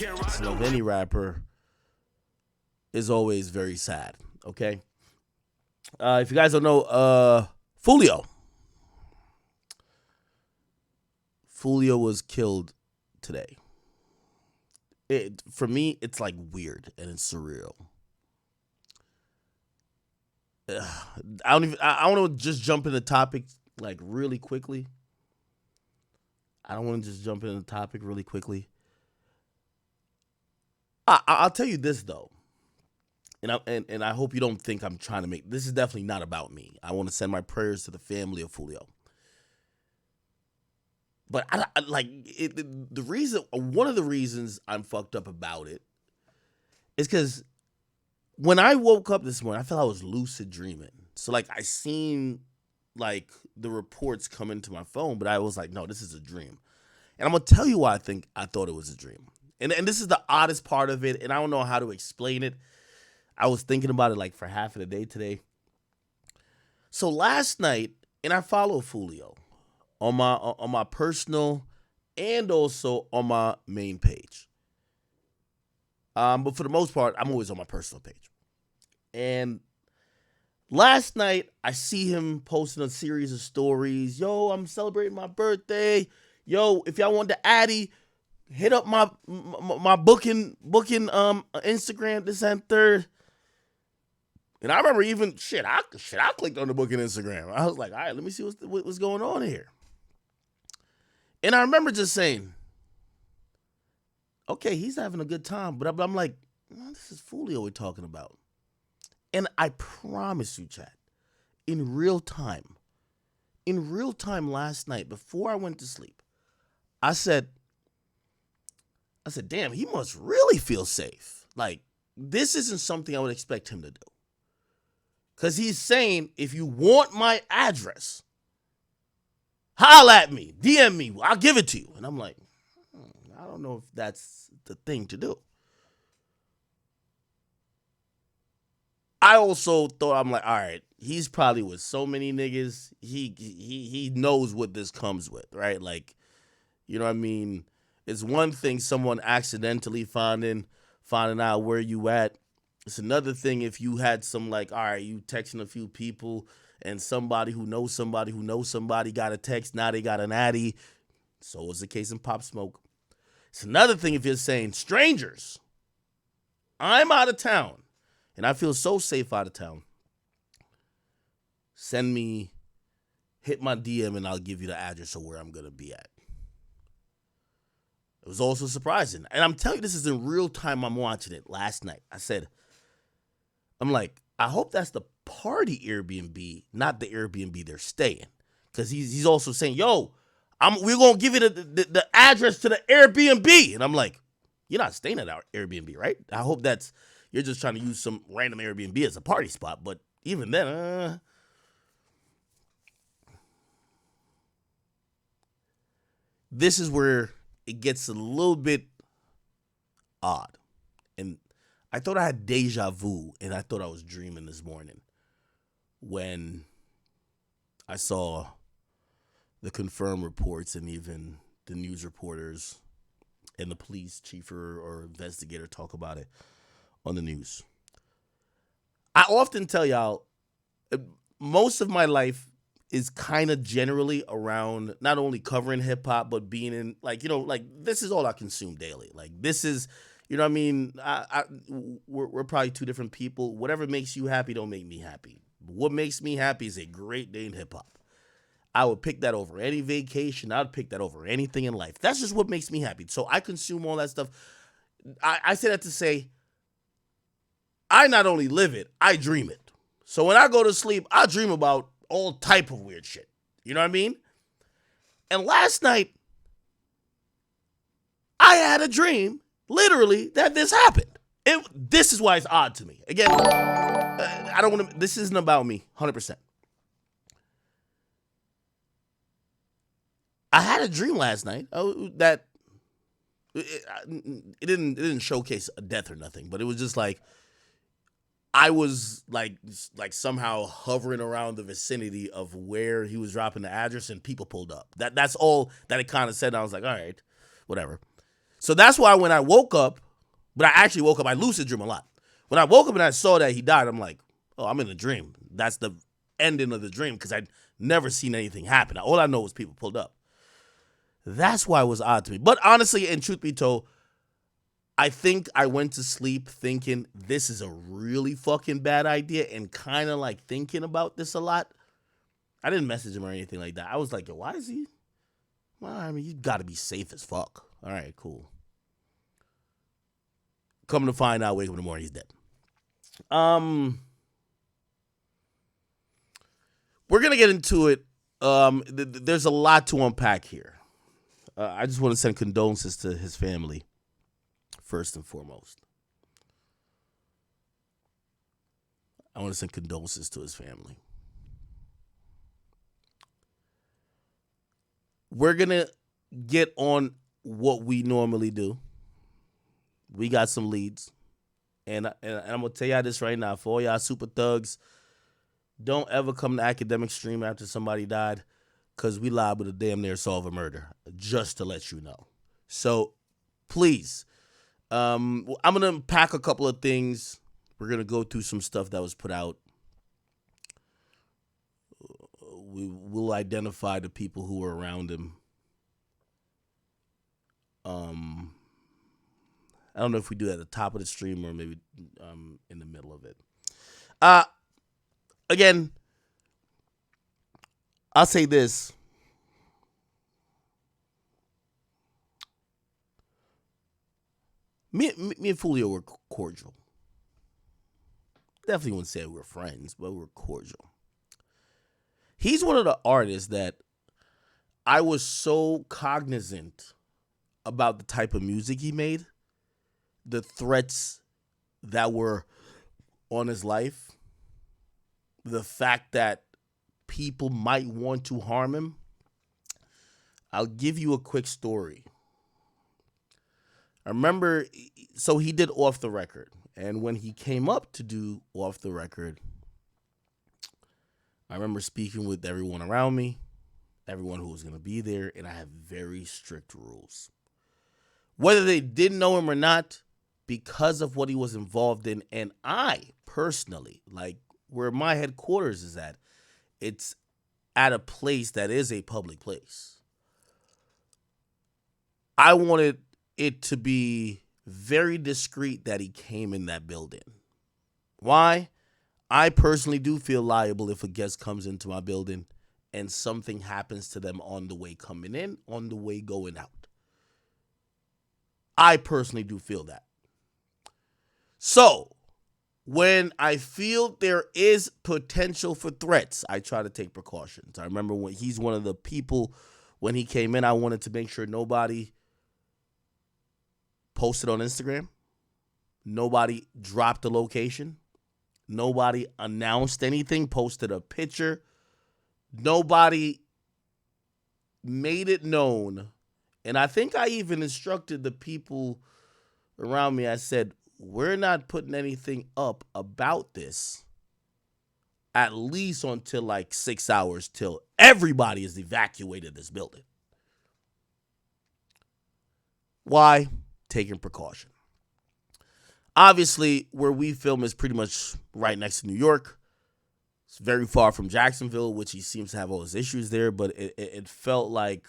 Listen, of any rapper is always very sad. Okay. If you guys don't know, Foolio. Foolio was killed today. For me, it's like weird and it's surreal. I want to just jump into the topic like really quickly. I don't want to just jump into the topic really quickly. I'll tell you this though, and I hope you don't think I'm trying to make this is definitely not about me. I want to send my prayers to the family of Foolio. But I like it, the reason. One of the reasons I'm fucked up about it is because when I woke up this morning, I felt I was lucid dreaming. So like I seen like the reports come into my phone, but I was like, no, this is a dream. And I'm gonna tell you why I thought it was a dream. And this is the oddest part of it, and I don't know how to explain it. I was thinking about it like for half of the day today. So last night, and I follow Foolio on my personal and also on my main page. But for the most part, I'm always on my personal page. And last night, I see him posting a series of stories. Yo, I'm celebrating my birthday. Yo, if y'all want the Addy, hit up my booking Instagram this and third. And I remember even I clicked on the booking Instagram. I was like, all right, let me see what's going on here. And I remember just saying, okay, he's having a good time, but I'm like, this is Foolio we're talking about. And I promise you, chat, in real time last night before I went to sleep, I said, damn, he must really feel safe. Like, this isn't something I would expect him to do. Because he's saying, if you want my address, holla at me, DM me, I'll give it to you. And I'm like, I don't know if that's the thing to do. I also thought, I'm like, all right, he's probably with so many niggas, he knows what this comes with, right? Like, you know what I mean? It's one thing someone accidentally finding out where you at. It's another thing if you had some like, all right, you texting a few people and somebody who knows somebody got a text, now they got an Addy. So was the case in Pop Smoke. It's another thing if you're saying, strangers, I'm out of town and I feel so safe out of town. Hit my DM and I'll give you the address of where I'm going to be at. It was also surprising. And I'm telling you, this is in real time. I'm watching it last night. I'm like, I hope that's the party Airbnb, not the Airbnb they're staying. Because he's also saying, yo, we're going to give you the address to the Airbnb. And I'm like, you're not staying at our Airbnb, right? I hope you're just trying to use some random Airbnb as a party spot. But even then, this is where it gets a little bit odd. And I thought I had deja vu, and I thought I was dreaming this morning when I saw the confirmed reports and even the news reporters and the police chief or investigator talk about it on the news. I often tell y'all, most of my life is kind of generally around not only covering hip hop, but being in like, this is all I consume daily. Like this is, you know what I mean? We're probably two different people. Whatever makes you happy don't make me happy. What makes me happy is a great day in hip hop. I would pick that over any vacation. I'd pick that over anything in life. That's just what makes me happy. So I consume all that stuff. I say that to say, I not only live it, I dream it. So when I go to sleep, I dream about all type of weird shit. You know what I mean? And last night, I had a dream, literally, that this happened. This is why it's odd to me. Again, I don't want to, this isn't about me, 100%. I had a dream last night that it didn't showcase a death or nothing, but it was just like, I was like somehow hovering around the vicinity of where he was dropping the address and people pulled up. That's all that it kind of said. And I was like, all right, whatever. So that's why when I woke up, but I actually woke up, I lucid dream a lot. When I woke up and I saw that he died, I'm like, oh, I'm in a dream. That's the ending of the dream because I'd never seen anything happen. All I know was people pulled up. That's why it was odd to me. But honestly, and truth be told, I think I went to sleep thinking this is a really fucking bad idea and kind of like thinking about this a lot. I didn't message him or anything like that. I was like, yo, why is he? Well, I mean, you got to be safe as fuck. All right, cool. Coming to find out, wake up in the morning, he's dead. We're going to get into it. There's a lot to unpack here. I just want to send condolences to his family, first and foremost. I want to send condolences to his family. We're going to get on what we normally do. We got some leads. And I'm going to tell y'all this right now. For all y'all super thugs, don't ever come to Akademiks stream after somebody died because we liable to damn near solve a murder, just to let you know. So, please, I'm going to unpack a couple of things. We're going to go through some stuff that was put out. We will identify the people who were around him. I don't know if we do it at the top of the stream or maybe in the middle of it. Again, I'll say this. Me and Foolio were cordial. Definitely wouldn't say we were friends, but we were cordial. He's one of the artists that I was so cognizant about the type of music he made, the threats that were on his life, the fact that people might want to harm him. I'll give you a quick story. I remember, so he did Off the Record, and when he came up to do Off the Record, I remember speaking with everyone around me, everyone who was going to be there, and I have very strict rules. Whether they didn't know him or not, because of what he was involved in, and I personally, like where my headquarters is at, it's at a place that is a public place. I wanted it to be very discreet that he came in that building. Why? I personally do feel liable if a guest comes into my building and something happens to them on the way coming in, on the way going out. I personally do feel that. So, when I feel there is potential for threats, I try to take precautions. I remember when he's one of the people, when he came in, I wanted to make sure nobody posted on Instagram. Nobody dropped the location. Nobody announced anything, posted a picture. Nobody made it known. And I think I even instructed the people around me. I said, we're not putting anything up about this at least until like 6 hours till everybody is evacuated this building. Why? Taking precaution. Obviously, where we film is pretty much right next to New York. It's very far from Jacksonville, which he seems to have all his issues there, but it felt like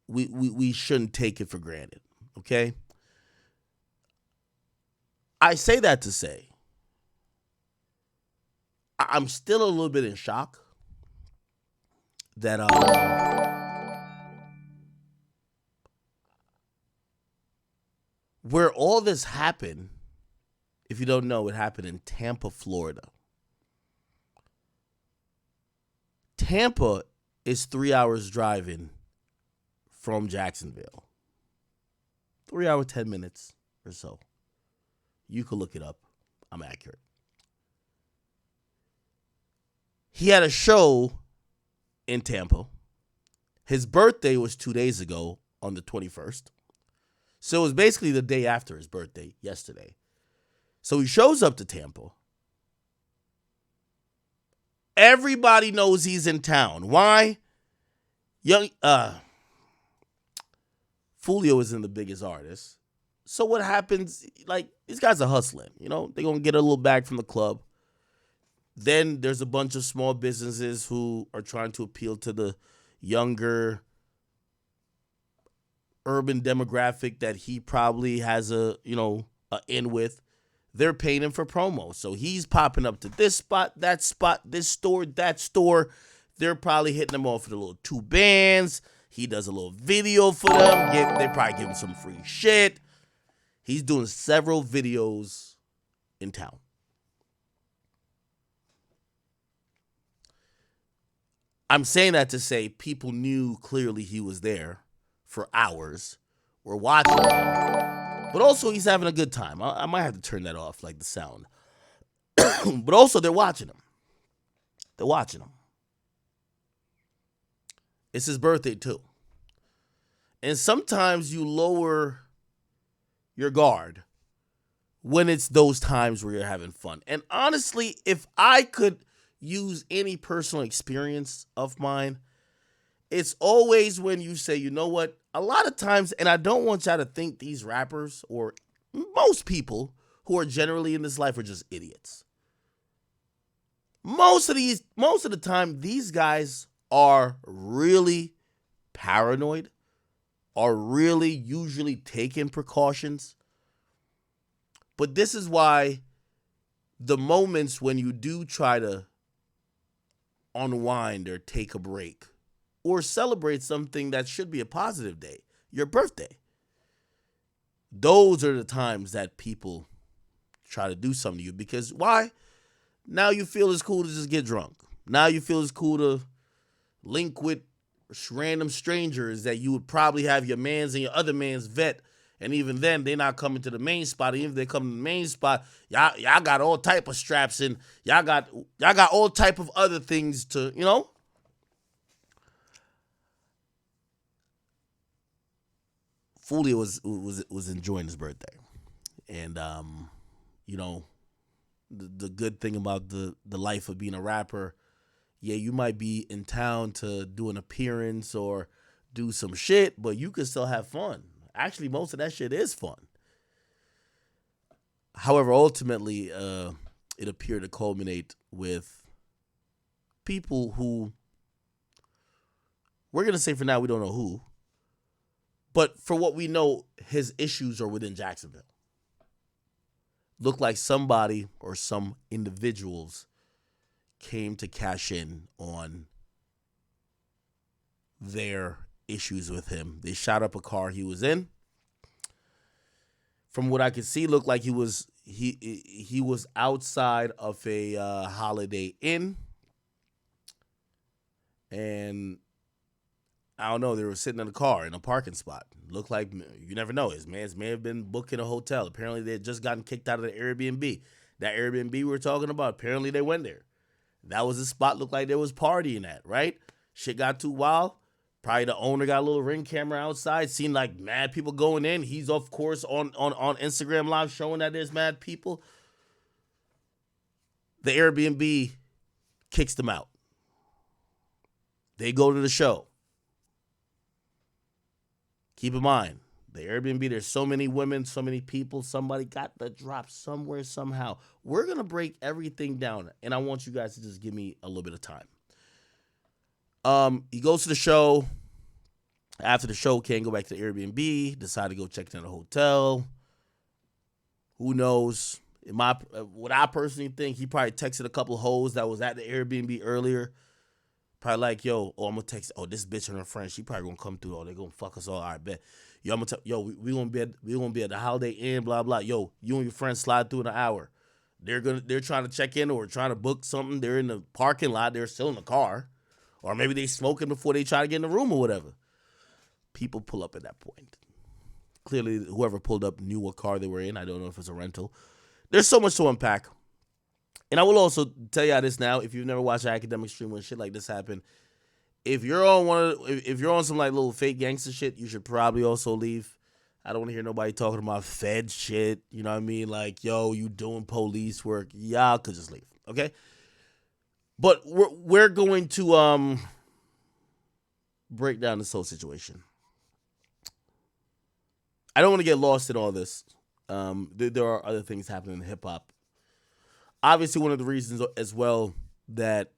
we shouldn't take it for granted, okay? I say that to say, I'm still a little bit in shock that where all this happened, if you don't know, it happened in Tampa, Florida. Tampa is 3 hours driving from Jacksonville. 3 hours, 10 minutes or so. You can look it up. I'm accurate. He had a show in Tampa. His birthday was 2 days ago on the 21st. So it was basically the day after his birthday, yesterday. So he shows up to Tampa. Everybody knows he's in town. Why? Foolio isn't the biggest artist. So what happens, like, these guys are hustling, they're going to get a little bag from the club. Then there's a bunch of small businesses who are trying to appeal to the younger urban demographic that he probably has a in with. They're paying him for promo. So he's popping up to this spot, this store, that store. They're probably hitting him off with a little 2 bands. He does a little video for them. They probably give him some free shit. He's doing several videos in town. I'm saying that to say people knew clearly he was there for hours. We're watching him. But also he's having a good time. I might have to turn that off, like the sound. But also they're watching him. They're watching him. It's his birthday too. And sometimes you lower your guard when it's those times where you're having fun. And honestly, if I could use any personal experience of mine, it's always when you say, you know what, a lot of times, and I don't want y'all to think these rappers or most people who are generally in this life are just idiots. Most of the time, these guys are really paranoid, are really usually taking precautions. But this is why the moments when you do try to unwind or take a break or celebrate something that should be a positive day, your birthday, those are the times that people try to do something to you. Because why? Now you feel it's cool to just get drunk. Now you feel it's cool to link with random strangers that you would probably have your mans and your other mans vet. And even then, they're not coming to the main spot. Even if they come to the main spot, y'all got all type of straps and y'all got all type of other things to, Foolio was enjoying his birthday, and the good thing about the life of being a rapper, yeah, you might be in town to do an appearance or do some shit, but you can still have fun. Actually, most of that shit is fun. However, ultimately, it appeared to culminate with people who, we're going to say for now, we don't know who, but for what we know, his issues are within Jacksonville. Look like somebody or some individuals came to cash in on their issues with him. They shot up a car he was in. From what I could see, looked like he was outside of a Holiday Inn, and I don't know, they were sitting in a car in a parking spot. Looked like, you never know, his mans may have been booking a hotel. Apparently they had just gotten kicked out of the Airbnb. That Airbnb we were talking about, apparently they went there. That was a spot looked like there was partying at, right? Shit got too wild. Probably the owner got a little ring camera outside. Seemed like mad people going in. He's, of course, on Instagram Live showing that there's mad people. The Airbnb kicks them out. They go to the show. Keep in mind, the Airbnb, there's so many women, so many people. Somebody got the drop somewhere, somehow. We're going to break everything down, and I want you guys to just give me a little bit of time. He goes to the show. After the show, can't go back to the Airbnb. Decide to go check in a hotel. Who knows? What I personally think, he probably texted a couple hoes that was at the Airbnb earlier. Probably like, yo, I'm gonna text. Oh, this bitch and her friend, she probably gonna come through. Oh, they gonna fuck us all. All right, bet. Yo, I'm gonna we gonna be at the Holiday Inn. Blah blah. Yo, you and your friend slide through in an hour. They're trying to check in or trying to book something. They're in the parking lot. They're still in the car. Or maybe they smoking before they try to get in the room or whatever. People pull up at that point. Clearly, whoever pulled up knew what car they were in. I don't know if it's a rental. There's so much to unpack. And I will also tell y'all this now. If you've never watched an academic stream when shit like this happen, if you're on some like little fake gangster shit, you should probably also leave. I don't want to hear nobody talking about Fed shit. You know what I mean? Like, yo, you doing police work. Y'all could just leave. Okay? But we're going to break down this whole situation. I don't want to get lost in all this. There are other things happening in hip hop. Obviously, one of the reasons as well that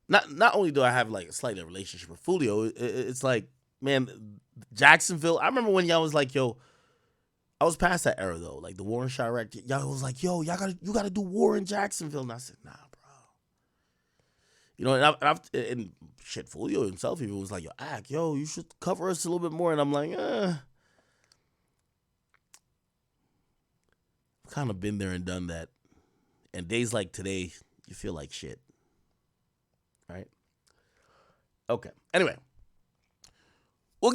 not only do I have like a slight relationship with Foolio, it's like, man, Jacksonville. I remember when y'all was like, yo, I was past that era though. Like the war in Chirac, y'all was like, yo, you gotta do war in Jacksonville, and I said, nah, bro. You know, and shit, Foolio himself even was like, yo, you should cover us a little bit more, and I'm like, I've kind of been there and done that. And days like today, you feel like shit, right? Okay. Anyway, we're